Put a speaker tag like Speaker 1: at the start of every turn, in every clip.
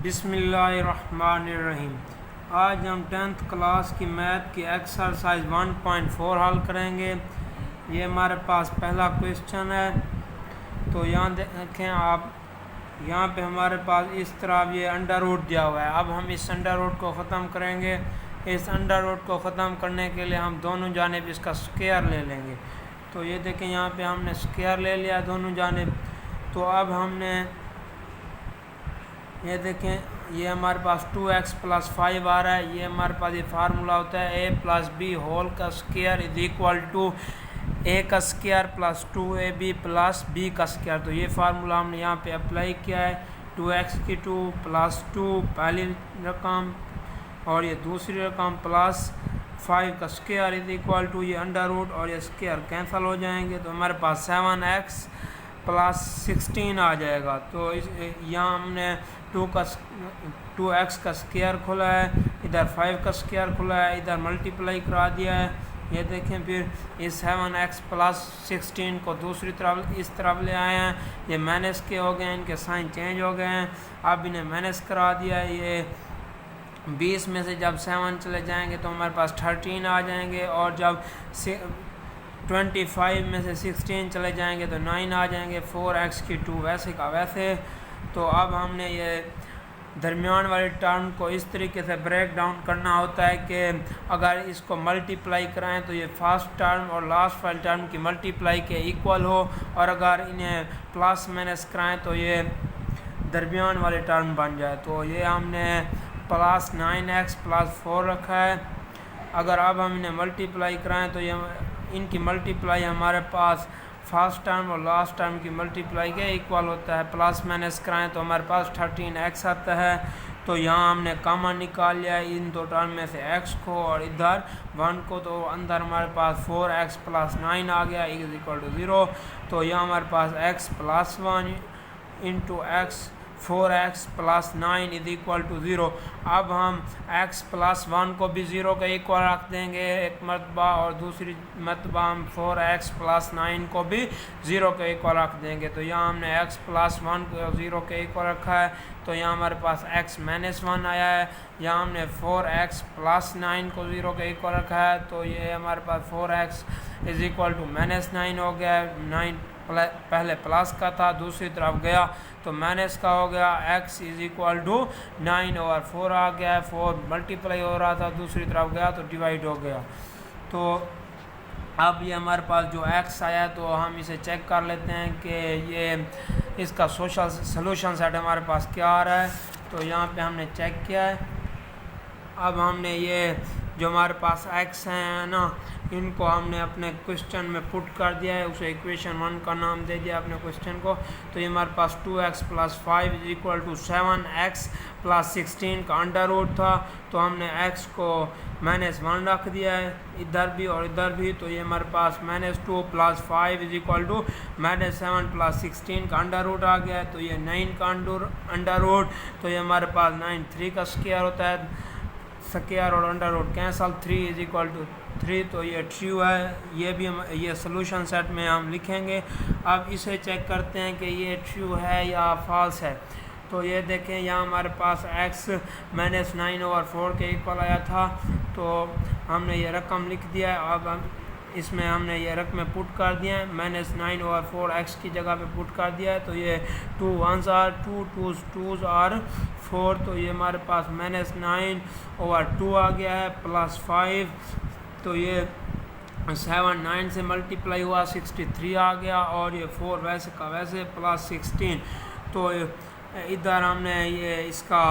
Speaker 1: बिस्मिल्लाहिर्रहमानिर्रहीम। आज हम 10th क्लास की मैथ की एक्सरसाइज 1.4 हल करेंगे। ये हमारे पास पहला क्वेश्चन है। तो यहाँ देखें आप, यहाँ पे हमारे पास इस तरह ये अंडर रूट दिया हुआ है। अब हम इस अंडर रूट को ख़त्म करेंगे। इस अंडर रूट को ख़त्म करने के लिए हम दोनों जानिब इसका स्क्वायर ले लेंगे। तो ये देखें, यहाँ पे हमने स्क्वायर ले लिया दोनों जानिब। तो अब हमने ये देखें, ये हमारे पास 2x + 5 आ रहा है। ये हमारे पास ये फार्मूला होता है a + b होल का square is equal to a का स्क्वायर + 2ab + b का स्क्वायर। तो ये फार्मूला हमने यहाँ पे अप्लाई किया है। 2x की 2 + 2 पहली रकम और ये दूसरी रकम + 5 का स्क्वायर इज इक्वल टू ये अंडर रूट और ये स्क्वायर कैंसिल हो जाएंगे। तो हमारे पास 7x + 16 आ जाएगा। तो इस यहाँ हमने 2x का स्क्वायर खुला है, इधर 5 का स्क्वायर खुला है, इधर मल्टीप्लाई करा दिया है। ये देखें, फिर इस 7x + 16 को दूसरी तरफ इस तरफ ले आए हैं। ये माइनस के हो गए हैं, इनके साइन चेंज हो गए हैं। अब इन्हें माइनस करा दिया है। ये 20 में से जब 7 चले जाएंगे तो हमारे पास 13 आ जाएंगे, और जब 25 में से 16 चले जाएंगे तो 9 आ जाएंगे। 4x की 2 वैसे का वैसे। तो अब हमने ये दरमियान वाले टर्म को इस तरीके से ब्रेक डाउन करना होता है कि अगर इसको मल्टीप्लाई कराएं तो ये फर्स्ट टर्म और लास्ट वाले टर्म की मल्टीप्लाई के इक्वल हो, और अगर इन्हें प्लस माइनस कराएं तो ये दरमियान वाले टर्म बन जाए। तो ये हमने + 9x + 4 रखा है। अगर अब हम इन्हें मल्टीप्लाई कराएं तो ये इनकी मल्टीप्लाई हमारे पास फर्स्ट टर्म और लास्ट टर्म की मल्टीप्लाई के इक्वल होता है। प्लस माइनस कराएं तो हमारे पास 13x आता है। तो यहाँ हमने कॉमन निकाल लिया है इन दो टर्म में से x को और इधर 1 को। तो अंदर हमारे पास 4x + 9 आ गया इज इक्वल टू 0। तो यहाँ हमारे पास x + 1 × x 4x + 9 is equal to 0। अब हम x + 1 को भी 0 के इक्वल रख देंगे एक मरतबा, और दूसरी मरतबा हम 4x + 9 को भी 0 के इक्वल रख देंगे। तो यहाँ हमने x + 1 को 0 के इक्वल रखा है। तो यहाँ हमारे पास x - 1 आया है। यहाँ हमने 4x + 9 को 0 के इक्वल रखा है। तो ये हमारे पास 4x इज इक्वल टू -9 हो गया। 9 पहले प्लस का था, दूसरी तरफ गया तो माइनस का हो गया। x इज इक्वल टू 9/4 आ गया है। 4 मल्टीप्लाई हो रहा था, दूसरी तरफ गया तो डिवाइड हो गया। तो अब ये हमारे पास जो x आया, तो हम इसे चेक कर लेते हैं कि ये इसका सोल्यूशन सेट हमारे पास क्या आ रहा है। तो यहाँ पे हमने चेक किया है। अब हमने ये जो हमारे पास x हैं ना, इनको हमने अपने क्वेश्चन में पुट कर दिया है। उसे इक्वेशन 1 का नाम दे दिया अपने क्वेश्चन को। तो ये हमारे पास 2x + 5 is equal to 7x + 16 का अंडर रूट था। तो हमने x को -1 रख दिया है इधर भी और इधर भी। तो ये हमारे पास -2 + 5 इज इक्वल टू -7 + 16 का अंडर रूट आ गया है। तो ये 9 का अंडर रूट। तो ये हमारे पास 9 3 का स्क्वायर होता है। स्क्वायर और under root cancel, 3 is equal to 3। तो ये ट्रू है। ये भी हम ये सोल्यूशन सेट में हम लिखेंगे। अब इसे चेक करते हैं कि ये ट्रू है या फॉल्स है। तो ये देखें, यहाँ हमारे पास x - 9/4 के इक्वल आया था। तो हमने ये रकम लिख दिया है। अब हम इसमें हमने ये रकम पुट कर दिया है। -9/4 x की जगह पे पुट कर दिया है। तो ये 2 1s are 2 2s 2s are 4। तो ये हमारे पास -9/2 आ गया है + 5। तो ये 7 9 से मल्टीप्लाई हुआ 63 आ गया, और ये 4 वैसे का वैसे + 16। तो इधर हमने ये इसका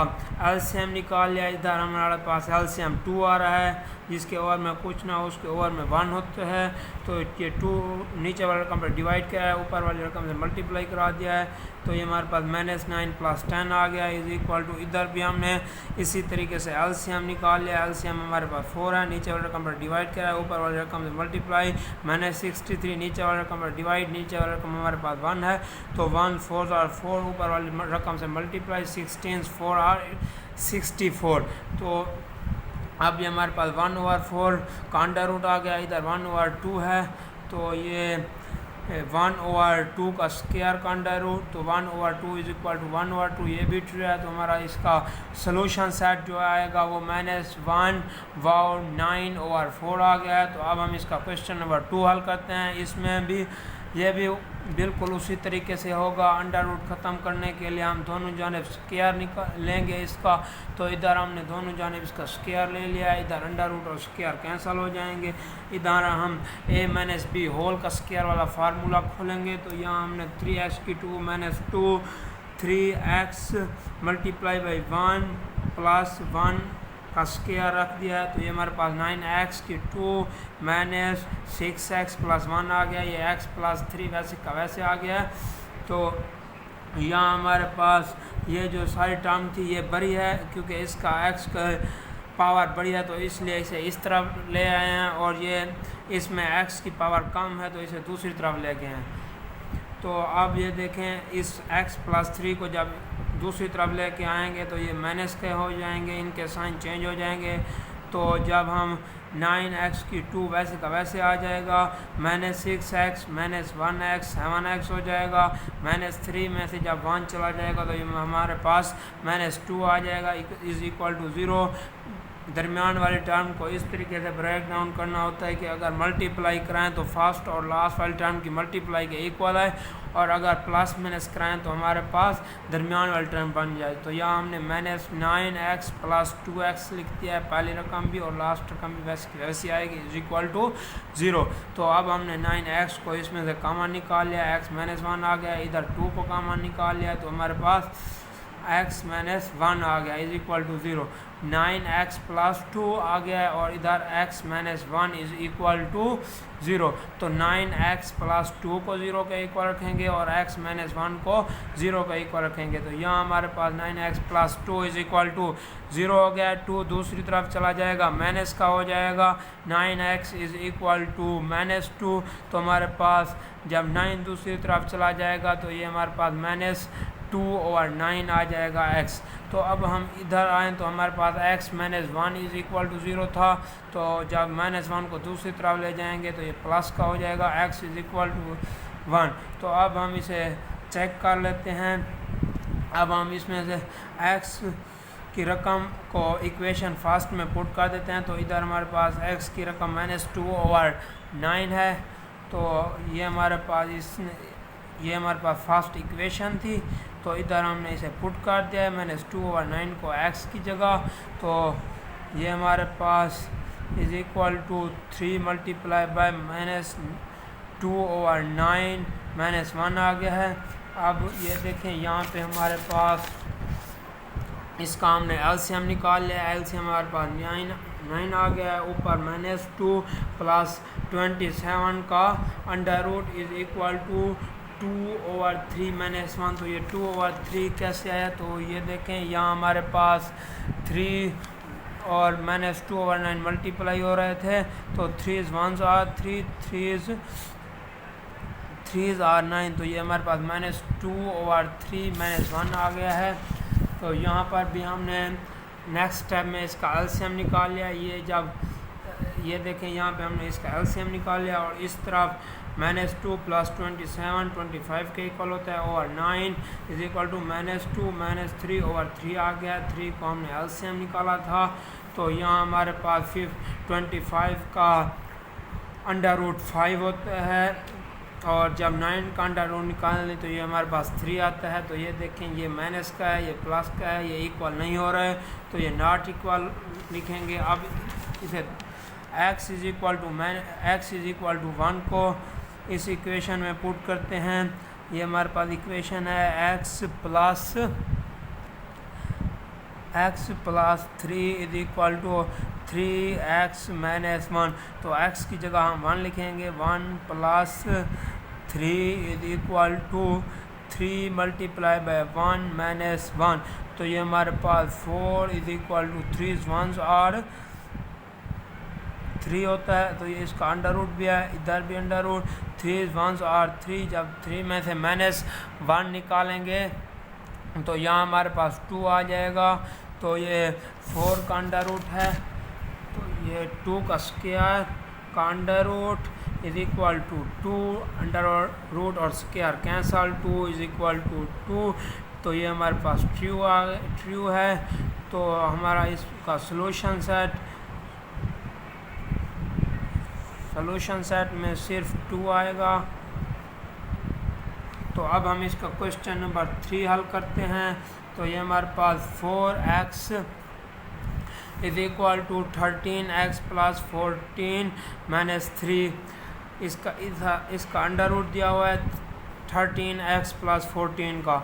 Speaker 1: एलसीएम निकाल लिया। इधर हमारे पास एलसीएम 2 आ रहा है, जिसके ओवर में कुछ ना उसके ओवर में 1 होता है। तो ये 2 नीचे वाले रकम पर डिवाइड किया है, ऊपर वाली रकम से मल्टीप्लाई करा दिया है। तो ये हमारे पास -9 + 10 आ गया इज इक्वल टू, इधर भी हमने इसी तरीके से एलसीएम निकाल लिया। एलसीएम हमारे पास 4 है, नीचे वाले रकम पर डिवाइड किया है, ऊपर वाली रकम से मल्टीप्लाई। -63 नीचे वाले रकम पर डिवाइड, नीचे वाले रकम हमारे पास 1 है। तो 1 4s are 4, ऊपर वाली रकम से मल्टीप्लाई। 16 4 are 64। तो अब ये हमारे पास 1/4 का अंडर रूट आ गया। इधर 1/2 है। तो ये 1/2 का स्क्वायर का अंडर रूट, तो 1/2 इज इक्वल टू 1/2, ये भी ट्रू है। तो हमारा इसका सोल्यूशन सेट जो आएगा वो -1/9/4 आ गया है। तो अब हम इसका क्वेश्चन नंबर 2 हल करते हैं। इसमें भी ये भी बिल्कुल उसी तरीके से होगा। अंडर रूट ख़त्म करने के लिए हम दोनों जानिब स्क्वायर लेंगे इसका, तो इधर हमने दोनों जानिब इसका स्क्वायर ले लिया है, इधर अंडर रूट और स्क्वायर कैंसिल हो जाएंगे। इधर हम a-b होल का स्क्वायर वाला फार्मूला खोलेंगे, तो यहाँ हमने 3x⁻2 3x मल्टीप्लाई बाई 1 + 1 का स्क्वायर रख दिया है। तो ये हमारे पास 9x⁻2 - 6x + 1 आ गया। ये x + 3 वैसे का वैसे आ गया। तो यहाँ हमारे पास ये जो सारी टर्म थी ये बड़ी है, क्योंकि इसका x का पावर बड़ी है, तो इसलिए इसे इस तरफ ले आए हैं, और ये इसमें x की पावर कम है तो इसे दूसरी तरफ ले गए हैं। तो अब ये देखें, इस x + 3 को जब दूसरी तरफ लेके आएंगे तो ये माइनस के हो जाएंगे, इनके साइन चेंज हो जाएंगे। तो जब हम 9x⁻2 वैसे का वैसे आ जाएगा, -6x -1x 7x हो जाएगा। -3 में से जब 1 चला जाएगा तो ये हमारे पास -2 आ जाएगा, इज इक्वल टू 0। दरमियान वाली टर्म को इस तरीके से ब्रेक डाउन करना होता है कि अगर मल्टीप्लाई कराएं तो फर्स्ट और लास्ट वाली टर्म की मल्टीप्लाई के इक्वल है, और अगर प्लस माइनस कराएं तो हमारे पास दरमियान वाली टर्म बन जाए। तो यहाँ हमने -9x + 2x लिख दिया है, पहली रकम भी और लास्ट रकम भी वैसी आएगी, इज इक्वल टू 0। तो अब हमने 9x को इसमें से कॉमन निकाल लिया, x -1 आ गया, इधर 2 को कॉमन निकाल लिया, तो हमारे पास x - 1 आ गया, इज इक्वल टू 0। 9x + 2 आ गया है, और इधर x - 1 इज इक्वल टू 0। तो 9x + 2 को 0 के इक्वल रखेंगे और x - 1 को 0 के इक्वल रखेंगे। तो यहाँ हमारे पास 9x + 2 इज इक्वल टू 0 हो गया। 2 दूसरी तरफ चला जाएगा, माइनस का हो जाएगा। 9x is equal to -2। तो हमारे पास जब 9 दूसरी तरफ चला जाएगा तो ये हमारे पास -2/9 आ जाएगा x। तो अब हम इधर आएँ तो हमारे पास x - 1 इज इक्वल टू 0 था, तो जब -1 को दूसरी तरफ ले जाएंगे तो ये प्लस का हो जाएगा, x इज इक्वल टू 1। तो अब हम इसे चेक कर लेते हैं। अब हम इसमें से x की रकम को इक्वेशन फर्स्ट में पुट कर देते हैं। तो इधर हमारे पास x की रकम -2/9 है। तो ये हमारे पास फर्स्ट इक्वेशन थी, तो इधर हमने इसे पुट कर दिया है -2/9 को x की जगह। तो ये हमारे पास is equal to 3 multiply by -2/9 -1 आ गया है। अब ये देखें, यहाँ पे हमारे पास इसका हमने एलसीएम निकाल लिया। एलसीएम हमारे पास 9 आ गया है, ऊपर -2 + 27 का under root is equal to 2/3 -1। तो ये 2/3 कैसे आया? तो ये देखें, यहाँ हमारे पास 3 और -2/9 मल्टीप्लाई हो रहे थे, तो 3's 1's are 3, 3's are 9। तो ये हमारे पास -2/3 -1 आ गया है। तो यहाँ पर भी हमने नेक्स्ट स्टेप में इसका एलसीएम निकाल लिया। ये देखें, यहाँ पे हमने इसका एलसीएम निकाल लिया, और इस तरफ -2 + 27 25 के इक्वल होता है, और 9 इज इक्वल टू -2 -3/3 आ गया। 3 को हमने एलसीएम निकाला था। तो यहाँ हमारे पास 25 का अंडर रूट 5 होता है, और जब 9 का अंडर रूट निकालें तो ये हमारे पास 3 आता है। तो ये देखें, ये माइनस का है, ये प्लस का है, ये इक्वल नहीं हो रहा है, तो ये नॉट इक्वल लिखेंगे। अब इसे x इज इक्वल टू 1 को इस इक्वेशन में पुट करते हैं। ये हमारे पास इक्वेशन है x + 3 is equal to 3x - 1। तो x की जगह हम 1 लिखेंगे। 1 + 3 is equal to 3 multiply by 1 - 1। तो ये हमारे पास 4 is equal to 3's 1's are 3 होता है। तो ये इसका अंडर रूट भी है, इधर भी under root. 3's 1's are 3। जब 3 में से -1 निकालेंगे तो यहाँ हमारे पास 2 आ जाएगा। तो ये 4 का अंडर रूट है, तो ये 2 का स्क्वायर का under root is equal to 2 under root और square cancel 2 is equal to 2। तो ये हमारे पास ट्रू है। तो हमारा इसका सॉल्यूशन सेट में सिर्फ 2 आएगा। तो अब हम इसका क्वेश्चन नंबर 3 हल करते हैं। तो ये हमारे पास 4x is equal to 13x plus 14 minus 3, इसका अंडर रूट दिया हुआ है 13x प्लस 14 का।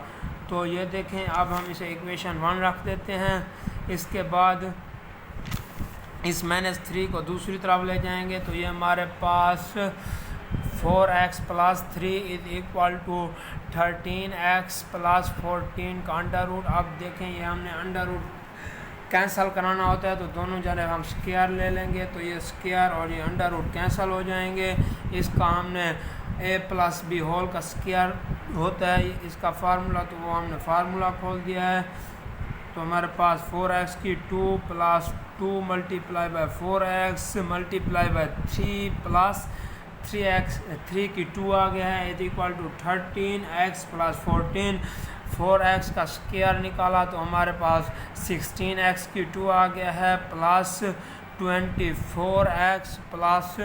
Speaker 1: तो ये देखें, अब हम इसे इक्वेशन 1 रख देते हैं। इसके बाद इस -3 को दूसरी तरफ ले जाएंगे। तो ये हमारे पास 4x plus 3 is equal to 13x plus 14 का अंडर रूट। अब देखें, ये हमने अंडर रूट कैंसल कराना होता है तो दोनों जगह हम स्क्वायर ले लेंगे। तो ये स्क्वायर और ये अंडर रूट कैंसल हो जाएंगे। इसका हमने a प्लस बी होल का स्क्वायर होता है इसका फार्मूला, तो वो हमने फार्मूला खोल दिया है। तो हमारे पास 4x की 2 plus 2 multiply by 4x multiply by 3 plus 3 की 2 आ गया है is equal to 13x plus 14। 4x का स्क्वायर निकाला तो हमारे पास 16x की 2 आ गया है plus 24x plus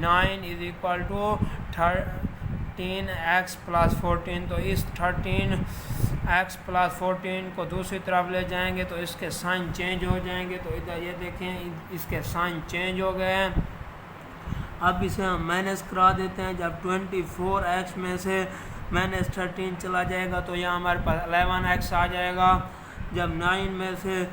Speaker 1: 9 is equal to 13x plus 14। तो इस 13x प्लस 14 को दूसरी तरफ ले जाएंगे तो इसके साइन चेंज हो जाएंगे। तो इधर ये देखें, इसके साइन चेंज हो गए हैं। अब इसे हम माइनस करा देते हैं। जब 24x में से -13 चला जाएगा तो यहाँ हमारे पास 11x आ जाएगा। जब 9 में से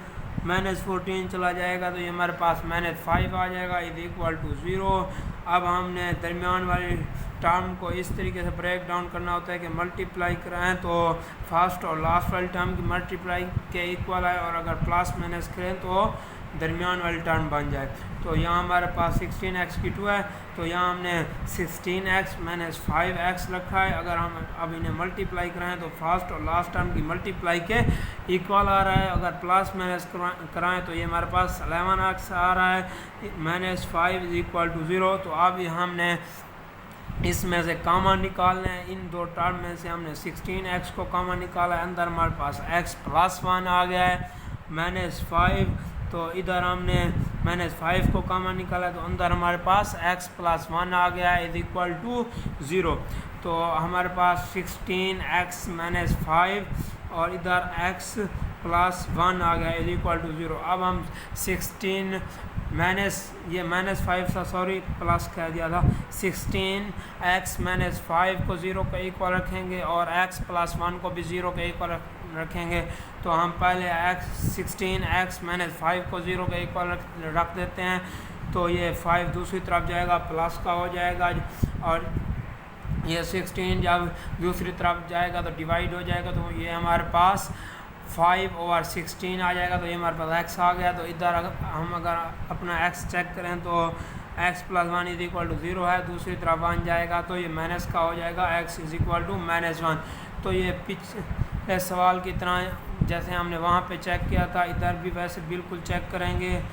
Speaker 1: -14 चला जाएगा तो ये हमारे पास -5 आ जाएगा इज इक्वल टू 0। अब हमने दरमियान वाली टर्म को इस तरीके से ब्रेक डाउन करना होता है कि मल्टीप्लाई कराएं तो फर्स्ट और लास्ट वाली टर्म की मल्टीप्लाई के इक्वल है, और अगर प्लस माइनस करें तो दरमियान वाली टर्म बन जाए। तो यहाँ हमारे पास 16x की 2 है, तो यहाँ हमने 16x माइनस 5x रखा है। अगर हम अब इन्हें मल्टीप्लाई कराएं तो फर्स्ट और लास्ट टर्म की मल्टीप्लाई के इक्वल आ रहा है। अगर प्लस माइनस कराएं तो ये हमारे पास 11x आ रहा है, -5 इज इक्वल टू 0। तो अब हमने इसमें से कॉमन निकालना है। इन दो टर्म में से हमने 16x को कॉमन निकाला है, अंदर हमारे पास x प्लस 1 आ गया है -5। तो इधर हमने -5 को कॉमन निकाला तो अंदर हमारे पास x प्लस 1 आ गया है इज इक्वल टू 0। तो हमारे पास 16x माइनस 5 और इधर x प्लस 1 आ गया इज इक्वल टू 0। अब हम 16 -5 था, सॉरी प्लस कह दिया था, 16x माइनस 5 को 0 के इक्वल रखेंगे और x प्लस 1 को भी 0 के इक्वल रखेंगे। तो हम पहले 16x माइनस 5 को 0 के इक्वल रख देते हैं। तो ये 5 दूसरी तरफ जाएगा, प्लस का हो जाएगा, और ये 16 जब दूसरी तरफ जाएगा तो डिवाइड हो जाएगा। तो ये हमारे पास 5/16 आ जाएगा। तो ये हमारे पास x आ गया। तो इधर हम अगर अपना x चेक करें तो x plus 1 is equal to 0 है, दूसरी तरफ 1 जाएगा तो ये माइनस का हो जाएगा, x इज इक्वल टू -1। तो ये पिछले सवाल की तरह जैसे हमने वहाँ पे चेक किया था, इधर भी वैसे बिल्कुल चेक करेंगे।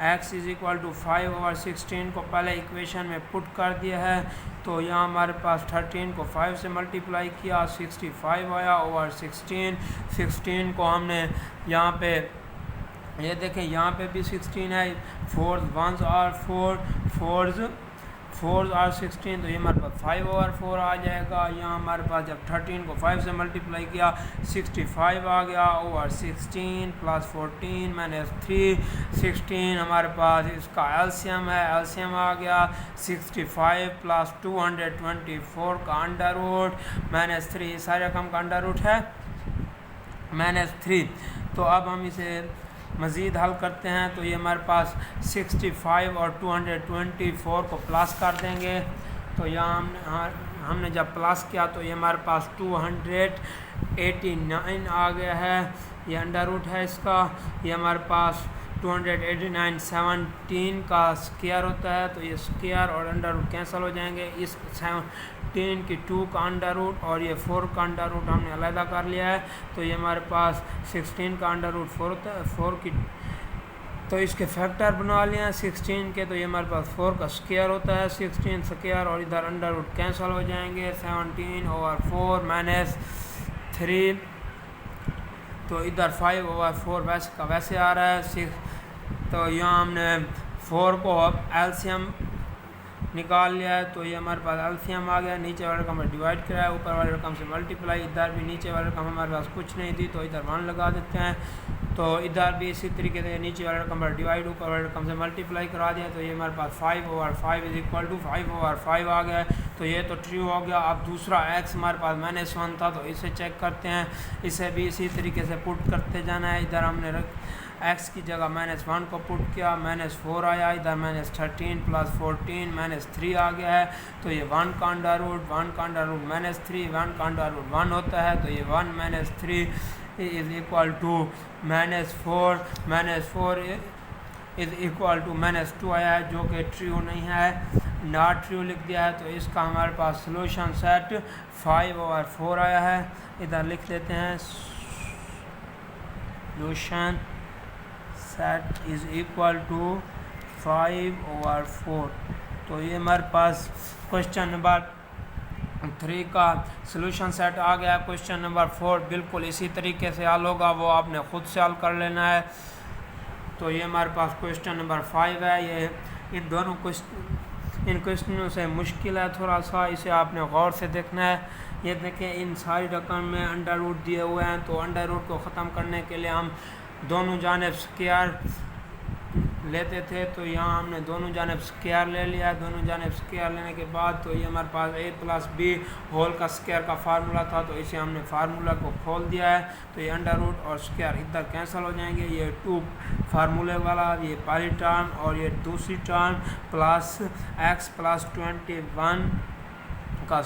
Speaker 1: x इज इक्वल टू 5/16 को पहले इक्वेशन में पुट कर दिया है। तो यहाँ हमारे पास 13 को 5 से मल्टीप्लाई किया, 65 आया ओवर 16। 16 को हमने यहाँ पे ये देखें, यहाँ पे भी 16 है, 4 1s आर 4 आर 16। तो ये हमारे पास 5/4 आ जाएगा। यहाँ हमारे पास जब 13 को 5 से मल्टीप्लाई किया 65 आ गया ओवर 16 प्लस 14 -3। 16 हमारे पास इसका एलसीएम है, एलसीएम आ गया 65 प्लस 224 का अंडर रूट -3, सारे रकम का अंडर रूट है -3। तो अब हम इसे मज़ीद हल करते हैं। तो ये हमारे पास 65 और 224 को प्लस कर देंगे। तो यहाँ हमने जब प्लस किया तो ये हमारे पास 289 आ गया है, ये अंडर रूट है इसका। ये हमारे पास 289 17 का स्क्वायर होता है। तो ये स्क्वायर और अंडर रूट कैंसिल हो जाएंगे। इस 17 की 2 का अंडर रूट और ये 4 का अंडर रूट हमने अलग कर लिया है। तो ये हमारे पास 16 का अंडर रूट 4 होता है, 4 की तो इसके फैक्टर बना लिया 16 के, तो ये हमारे पास 4 का स्क्वायर होता है, 16 स्क्वायर, और इधर अंडर रूट कैंसिल हो जाएंगे, 17/4 माइनस 3, तो इधर 5/4 वैसे का वैसे आ रहा है 6। तो यहाँ हमने 4 को अब एलसीएम निकाल लिया है, तो ये हमारे पास एलसीएम आ गया, नीचे वाले रकम में डिवाइड कराया, ऊपर वाले रकम से मल्टीप्लाई, इधर भी नीचे वाले रकम हमारे पास कुछ नहीं थी तो इधर 1 लगा देते हैं, तो इधर भी इसी तरीके से नीचे वाले रकम पर डिवाइड, ऊपर वाले रकम से मल्टीप्लाई करा दिया, तो ये हमारे पास 5/5 इज इक्वल टू 5/5 आ गया है, तो ये तो ट्रू हो गया। अब दूसरा x हमारे पास -1 था, तो इसे चेक करते हैं, इसे भी इसी तरीके से पुट करते जाना है। इधर हमने x की जगह -1 को पुट किया, -4 आया, इधर -13 + 14 -3 आ गया है, तो ये 1 का अंडर रूट, 1 का अंडर रूट -3, 1 का अंडर रूट 1 होता है, तो ये 1 - 3 is equal to -4 is equal to -2 आया है, जो कि ट्रू नहीं है, नॉट ट्रू लिख दिया है, तो इसका हमारे पास सॉल्यूशन सेट 5/4 आया है। इधर लिख देते हैं solution set is equal to 5/4, तो ये हमारे पास क्वेश्चन नंबर 3 का सॉल्यूशन सेट आ गया। क्वेश्चन नंबर 4 बिल्कुल इसी तरीके से हल होगा, वो आपने खुद से हल कर लेना है। तो ये हमारे पास क्वेश्चन नंबर 5 है, ये इन दोनों इन क्वेश्चनों से मुश्किल है थोड़ा सा, इसे आपने गौर से देखना है। ये देखें, इन सारी रकम में अंडर रूट दिए हुए हैं, तो अंडर रूट को ख़त्म करने के लिए हम दोनों जानिब स्क्वायर लेते थे, तो यहाँ हमने दोनों जानिब स्क्वायर ले लिया है। दोनों जानिब स्क्वायर लेने के बाद तो ये हमारे पास a + b होल का स्क्वायर का फार्मूला था, तो इसे हमने फार्मूला को खोल दिया है, तो ये अंडर रूट और स्क्वायर इधर कैंसिल हो जाएंगे, ये 2 फार्मूले वाला, ये पहली टर्म और ये दूसरी टर्म प्लस x + 21 का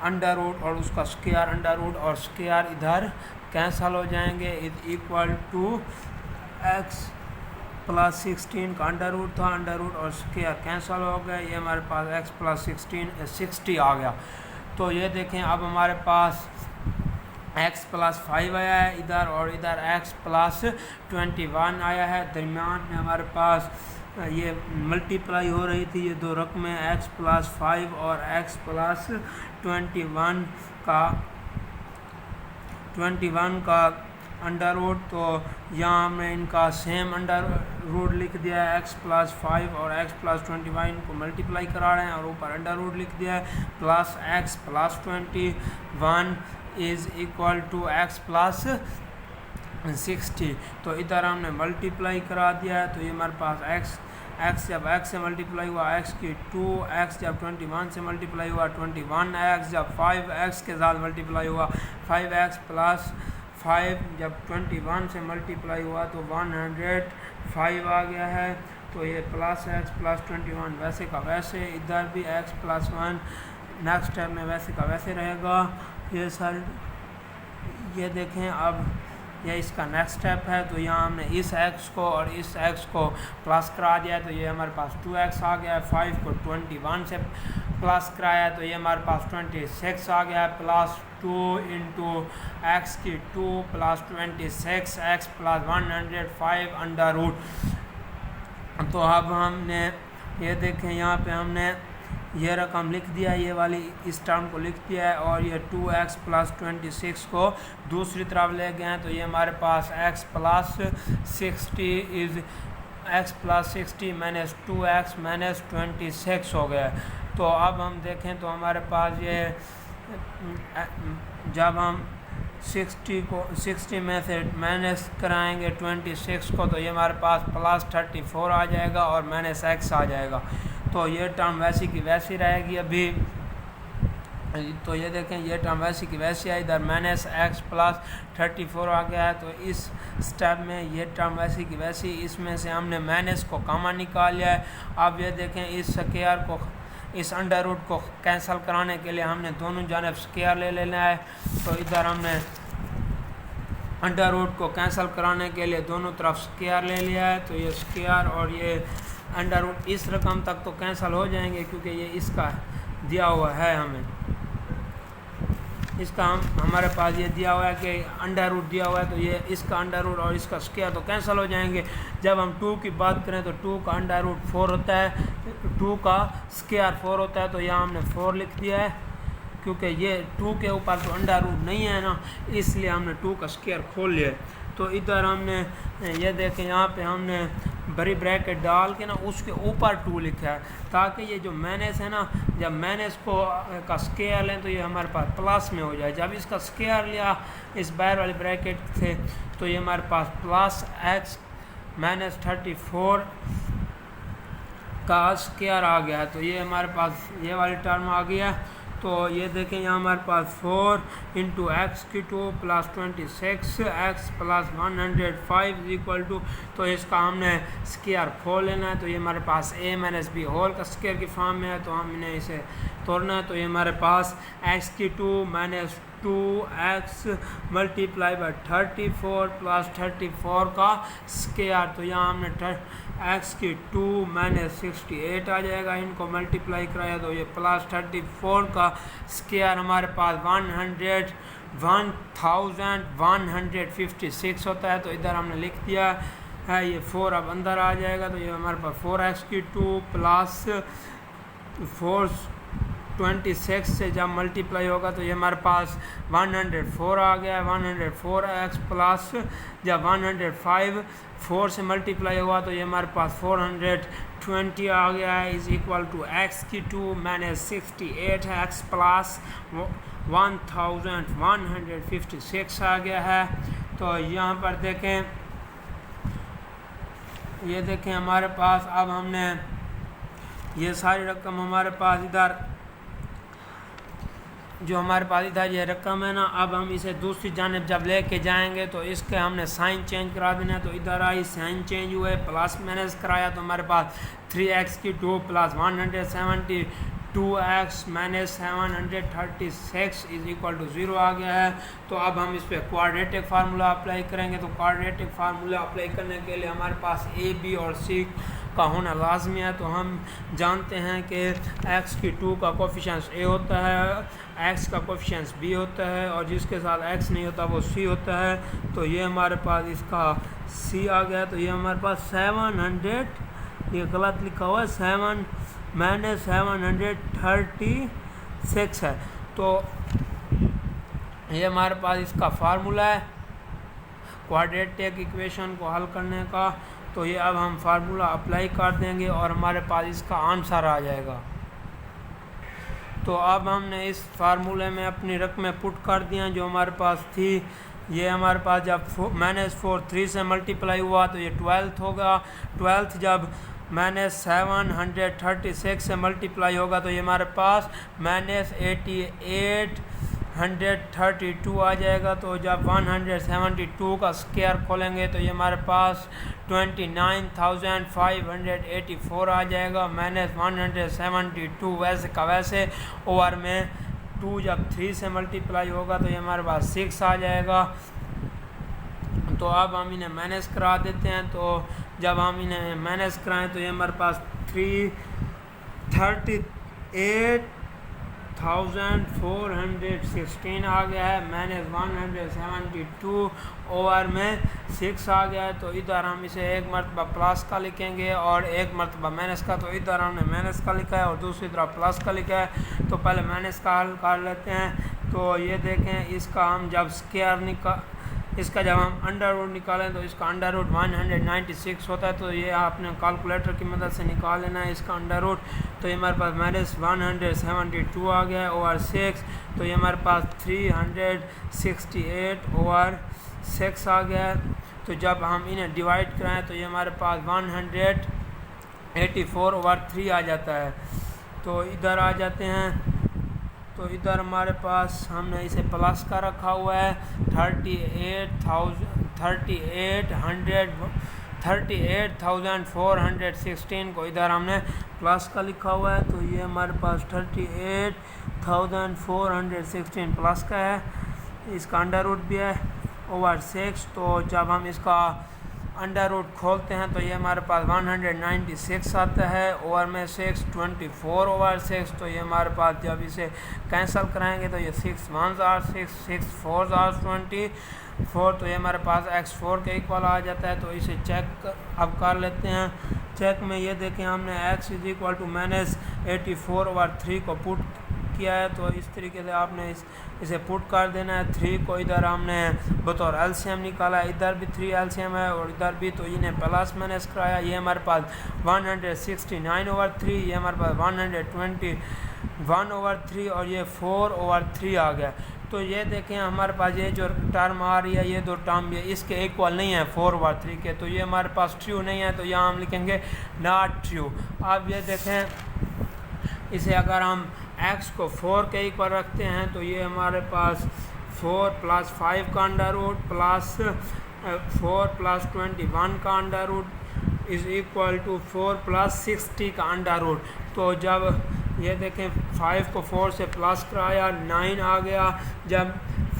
Speaker 1: अंडर रूट और उसका स्क्वायर, अंडर रूट और स्क्वायर इधर कैंसिल हो जाएंगे, इज इक्वल टू x + 16 का अंडर रूट था, अंडर रूट और स्क्वायर कैंसिल हो गया, ये हमारे पास x + 16 60 आ गया। तो ये देखें, अब हमारे पास x + 5 आया है इधर, और इधर x + 21 आया है, दरमियान में हमारे पास ये मल्टीप्लाई हो रही थी, ये दो रकमें x + 5 और x + 21 का अंडर रूट, तो यहाँ हमने इनका सेम अंडर रूट लिख दिया है, x + 5 और x + 21 को मल्टीप्लाई करा रहे हैं, और ऊपर अंडर रूट लिख दिया है, plus x + 21 is equal to x + 60, तो इधर हमने मल्टीप्लाई करा दिया है, तो ये हमारे पास x जब x से मल्टीप्लाई हुआ x की 2x, जब 21 से मल्टीप्लाई हुआ 21x, जब 5x के साथ मल्टीप्लाई हुआ 5x + 5, जब 21 से मल्टीप्लाई हुआ तो 105 आ गया है, तो ये प्लस x + 21 वैसे का वैसे, इधर भी x + 1 नेक्स्ट स्टेप में वैसे का वैसे रहेगा। ये सर ये देखें, अब ये इसका नेक्स्ट स्टेप है, तो यहाँ हमने इस x को और इस x को प्लस करा दिया, तो ये हमारे पास 2x आ गया है, 5 को 21 से प्लस कराया, तो ये हमारे पास 26 आ गया है, प्लस 2 × x की 2 + 26 x + 105 अंडर रूट। तो अब हमने ये देखें, यहाँ पे हमने ये रकम लिख दिया, ये वाली इस टर्म को लिख दिया है, और ये 2x + 26 को दूसरी तरफ ले गए हैं, तो ये हमारे पास x + 60 इज x + 60 - 2x - 26 हो गया। तो अब हम देखें तो हमारे पास ये जब हम 60 में से माइनस कराएंगे 26 को, तो ये हमारे पास +34 आ जाएगा और -x आ जाएगा, तो ये टर्म वैसी की वैसी रहेगी अभी। तो ये देखें, ये टर्म वैसी की वैसी है, इधर -x + 34 आ गया है, तो इस स्टेप में ये टर्म वैसी की वैसी, इसमें से हमने माइनस को कॉमन निकाल लिया है। अब ये देखें, इस स्क्वायर को, इस अंडर रूट को कैंसिल कराने के लिए हमने दोनों जानिब स्क्वायर ले लेना है, तो इधर हमने अंडर रूट को कैंसिल कराने के लिए दोनों तरफ स्क्वायर ले लिया है, तो ये स्क्वायर और ये अंडर रूट इस रकम तक तो कैंसिल हो जाएंगे क्योंकि ये इसका दिया हुआ है हमें। इसका हमारे पास ये दिया हुआ है कि अंडर रूट दिया हुआ है, तो ये इसका अंडर रूट और इसका स्क्वायर तो कैंसिल हो जाएंगे। जब हम 2 की बात करें तो 2 का अंडर रूट 4 होता है, 2 का स्क्वायर 4 होता है, तो यहाँ हमने 4 लिख दिया है क्योंकि ये 2 के ऊपर तो अंडर रूट नहीं है ना, इसलिए हमने 2 का स्क्वायर खोल लिया है। तो इधर हमने ये देखें यहाँ पे हमने बड़ी ब्रैकेट डाल के ना उसके ऊपर 2 लिखा है, ताकि ये जो माइनस है ना, जब माइनस को का स्क्वायर लें तो ये हमारे पास प्लस में हो जाए। जब इसका स्क्वायर लिया इस बाहर वाली ब्रैकेट से तो ये हमारे पास प्लस एक्स माइनस 34 का स्क्वायर आ गया, तो ये हमारे पास ये वाली टर्म आ गया। तो ये देखें यहाँ हमारे पास 4 इंटू एक्स की 2 plus 26 x plus 105 equal to, तो इसका हमने स्क्वायर खोल लेना है। तो ये हमारे पास a माइनस बी होल का स्क्वायर की फॉर्म में है, तो हमने इसे तोड़ना है। तो ये हमारे पास एक्स की 2 minus 2x multiply by 34 plus 34 का स्क्वायर, तो यहाँ हमने x की 2 माइनस 68 आ जाएगा, इनको मल्टीप्लाई कराया तो ये प्लस 34 का स्क्वायर हमारे पास 1156 होता है। तो इधर हमने लिख दिया है, ये 4 अब अंदर आ जाएगा, तो ये हमारे पास 4x की 2 प्लस 426 से जब मल्टीप्लाई होगा तो ये हमारे पास 104 आ गया है। 104x प्लस जब 105 4 से मल्टीप्लाई हुआ तो ये हमारे पास 420 आ गया है, इज इक्वल टू x की 2 माइनस 68 है, x प्लस 1156 आ गया है। तो यहाँ पर देखें, ये देखें हमारे पास अब हमने ये सारी रकम हमारे पास इधर जो हमारे पास इधर ये रकम है ना, अब हम इसे दूसरी जानिब जब लेके जाएंगे तो इसके हमने साइन चेंज करा देना है। तो इधर आई साइन चेंज हुए, प्लस माइनस कराया तो हमारे पास 3x की 2 plus 172x minus 736 is equal to 0 आ गया है। तो अब हम इस पर क्वाड्रेटिक फार्मूला अप्लाई करेंगे। तो क्वाड्रेटिक फार्मूला अप्लाई करने के लिए हमारे पास a, b और c का होना लाजमी है। तो हम जानते हैं कि x की 2 का कोफिशिएंट a होता है, x का कोफिशिएंट b होता है, और जिसके साथ x नहीं होता वो c होता है। तो ये हमारे पास इसका c आ गया। तो ये हमारे पास 700, ये गलत लिखा हुआ है, 7 माइनस 736 है। तो ये हमारे पास इसका फार्मूला है क्वाड्रेटिक इक्वेशन को हल करने का। तो ये अब हम फार्मूला अप्लाई कर देंगे और हमारे पास इसका आंसर आ जाएगा। तो अब हमने इस फार्मूले में अपनी रकमें पुट कर दिया जो हमारे पास थी। ये हमारे पास जब -4 3 से मल्टीप्लाई हुआ तो ये 12 होगा। 12 जब -736 से मल्टीप्लाई होगा तो ये हमारे पास -8832 आ जाएगा। तो जब 172 का स्क्वायर खोलेंगे तो ये हमारे पास 29,584 आ जाएगा। -172 वैसे का वैसे ओवर में 2 जब 3 से मल्टीप्लाई होगा तो ये हमारे पास 6 आ जाएगा। तो अब हम इन्हें माइनस करा देते हैं। तो जब हम इन्हें माइनस कराएं तो ये हमारे पास 38,416 आ गया है। -172 ओवर में 6 आ गया है। तो इधर हम इसे एक मरतबा प्लस का लिखेंगे और एक मरतबा माइनस का। तो इधर हमने माइनस का लिखा है और दूसरी तरफ प्लस का लिखा है। तो पहले माइनस का हल कर लेते हैं। तो ये देखें, इसका हम जब स्क्वायर इसका जब हम अंडर रूट निकालें तो इसका अंडर रूट 196 होता है। तो ये आपने कैलकुलेटर की मदद से निकाल लेना है इसका अंडर रूट। तो ये हमारे पास -172 आ गया है ओवर 6। तो ये हमारे पास 368 ओवर 6 आ गया है। तो जब हम इन्हें डिवाइड कराएं तो ये हमारे पास 184 ओवर 3 आ जाता है। तो इधर आ जाते हैं। तो इधर हमारे पास हमने इसे प्लस का रखा हुआ है 38,416 को इधर हमने प्लस का लिखा हुआ है। तो ये हमारे पास 38,416 प्लस का है। इसका अंडर रूट भी है ओवर 6। तो जब हम इसका अंडर रूट खोलते हैं तो ये हमारे पास 196 आता है, ओवर में 6 24/6, तो ये हमारे पास जब इसे कैंसिल कराएंगे तो ये 6 1s are 6 6 4s are 24, तो ये हमारे पास x4 के इक्वल आ जाता है। तो इसे चेक अब कर लेते हैं। चेक में ये देखें हमने x इज इक्वल टू -84/3 को पुट किया है, तो इस तरीके से आपने इसे पुट कर देना है। 3 को इधर हमने बतौर एलसीएम निकाला, इधर भी 3 एलसीएम है और इधर भी, तो इन्हें प्लस माइनस कराया। ये हमारे पास 169/3, ये हमारे पास 121/3 और ये 4/3 आ गया। तो ये देखें हमारे पास ये जो टर्म आ रही है, ये दो टर्म ये इसके इक्वल नहीं है 4/3 के, तो ये हमारे पास ट्रू नहीं है, तो यहाँ हम लिखेंगे नॉट ट्रू। अब ये देखें इसे अगर हम x को 4 के इक्वल रखते हैं तो ये हमारे पास 4 + 5 का अंडर रूट प्लस 4 + 21 का under root is equal to 4 + 60 का अंडर रूट। तो जब ये देखें 5 को 4 से प्लस कराया 9 आ गया, जब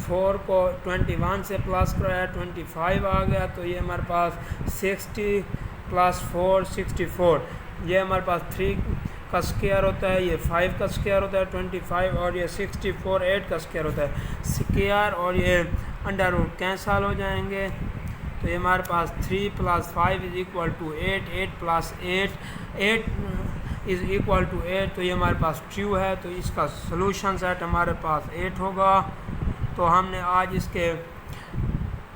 Speaker 1: 4 को 21 से प्लस कराया 25 आ गया, तो ये हमारे पास 60 + 4 64, ये हमारे पास 3 का स्क्वायर होता है, ये 5 का स्क्वायर होता है 25 और ये 64 8 का स्क्वायर होता है स्क्वायर, और ये अंडर रूट कैंसल हो जाएंगे। तो ये हमारे पास 3 + 5 is equal to 8, 8 + 8 is equal to 8, तो ये हमारे पास ट्रू है। तो इसका सलूशन सेट हमारे पास 8 होगा। तो हमने आज इसके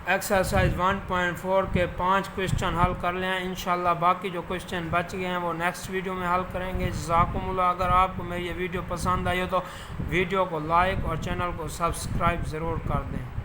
Speaker 1: एक्सरसाइज 1.4 के 5 क्वेश्चन हल कर लिए हैं। इंशाल्लाह बाकी जो क्वेश्चन बच गए हैं वो नेक्स्ट वीडियो में हल करेंगे। जज़ाकुमुल्लाह। अगर आपको मेरी ये वीडियो पसंद आई हो तो वीडियो को लाइक और चैनल को सब्सक्राइब ज़रूर कर दें।